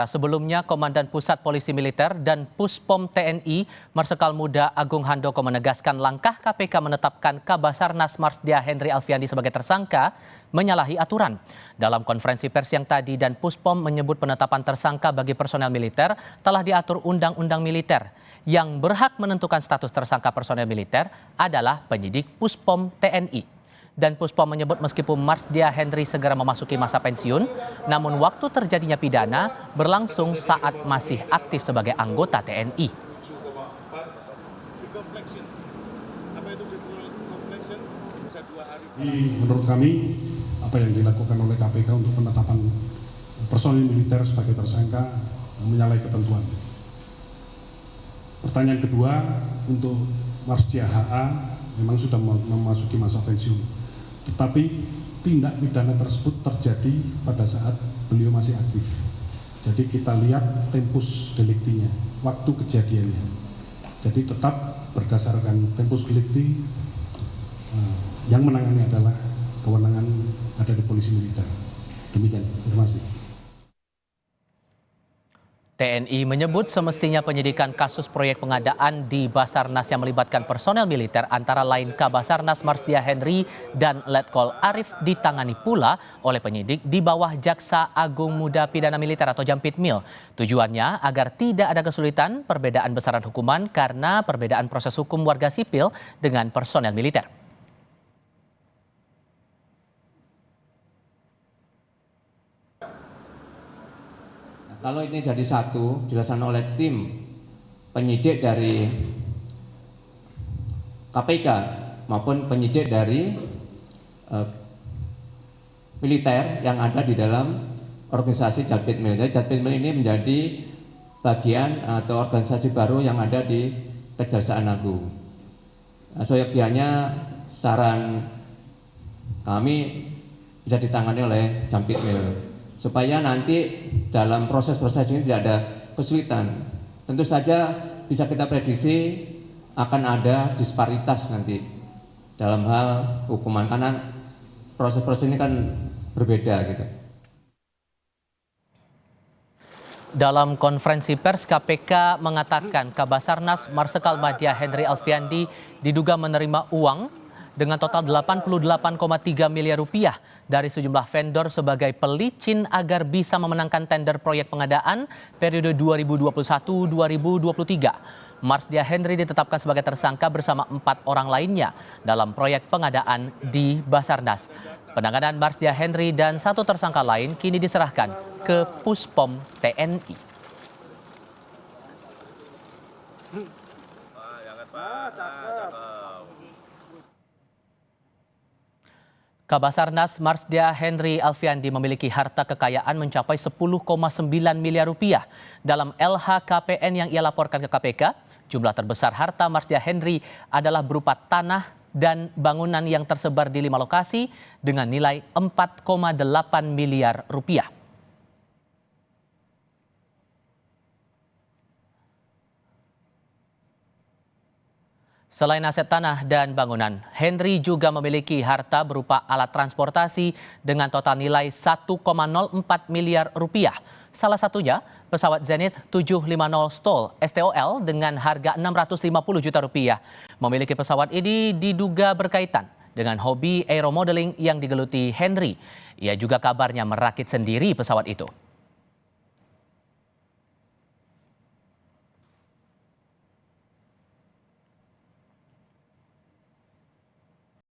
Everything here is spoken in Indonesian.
Sebelumnya, Komandan Pusat Polisi Militer dan Puspom TNI Marsikal Muda Agung Handoko menegaskan langkah KPK menetapkan Kabasarnas Marsdia Henry Alfiandi sebagai tersangka menyalahi aturan. Dalam konferensi pers yang tadi, dan Puspom menyebut penetapan tersangka bagi personel militer telah diatur Undang-Undang Militer. Yang berhak menentukan status tersangka personel militer adalah penyidik Puspom TNI. Dan Puspom menyebut meskipun Marsdia Henry segera memasuki masa pensiun, namun waktu terjadinya pidana berlangsung saat masih aktif sebagai anggota TNI. Menurut kami, apa yang dilakukan oleh KPK untuk penetapan personil militer sebagai tersangka menyalahi ketentuan. Pertanyaan kedua, untuk Marsdia HA memang sudah memasuki masa pensiun. Tetapi tindak pidana tersebut terjadi pada saat beliau masih aktif. Jadi kita lihat tempus deliktinya, waktu kejadiannya. Jadi tetap berdasarkan tempus delikti, yang menangani adalah kewenangan ada di polisi militer. Demikian, terima kasih. TNI menyebut semestinya penyidikan kasus proyek pengadaan di Basarnas yang melibatkan personel militer antara lain Kabasarnas Marsdia Henry dan Letkol Arif ditangani pula oleh penyidik di bawah Jaksa Agung Muda Pidana Militer atau Jampitmil. Tujuannya agar tidak ada kesulitan perbedaan besaran hukuman karena perbedaan proses hukum warga sipil dengan personel militer. Kalau ini jadi satu, dilaksanakan oleh tim penyidik dari KPK maupun penyidik dari militer yang ada di dalam organisasi Jampitmil. Jampitmil ini menjadi bagian atau organisasi baru yang ada di Kejaksaan Agung. Seyogianya saran kami bisa ditangani oleh Jampitmil, supaya nanti dalam proses-proses ini tidak ada kesulitan. Tentu saja bisa kita prediksi akan ada disparitas nanti dalam hal hukuman, karena proses-proses ini kan berbeda gitu. Dalam konferensi pers, KPK mengatakan Kabasarnas Marsikal Madia Henry Alfiandi diduga menerima uang dengan total 88,3 miliar rupiah dari sejumlah vendor sebagai pelicin agar bisa memenangkan tender proyek pengadaan periode 2021-2023. Marsdia Henry ditetapkan sebagai tersangka bersama 4 orang lainnya dalam proyek pengadaan di Basarnas. Penanganan Marsdia Henry dan 1 tersangka lain kini diserahkan ke Puspom TNI. Kabasarnas Marsdia Henry Alfiandi memiliki harta kekayaan mencapai 10,9 miliar rupiah. Dalam LHKPN yang ia laporkan ke KPK, jumlah terbesar harta Marsdia Henry adalah berupa tanah dan bangunan yang tersebar di 5 lokasi dengan nilai 4,8 miliar rupiah. Selain aset tanah dan bangunan, Henry juga memiliki harta berupa alat transportasi dengan total nilai 1,04 miliar rupiah. Salah satunya pesawat Zenith 750 STOL dengan harga 650 juta rupiah. Memiliki pesawat ini diduga berkaitan dengan hobi aeromodeling yang digeluti Henry. Ia juga kabarnya merakit sendiri pesawat itu.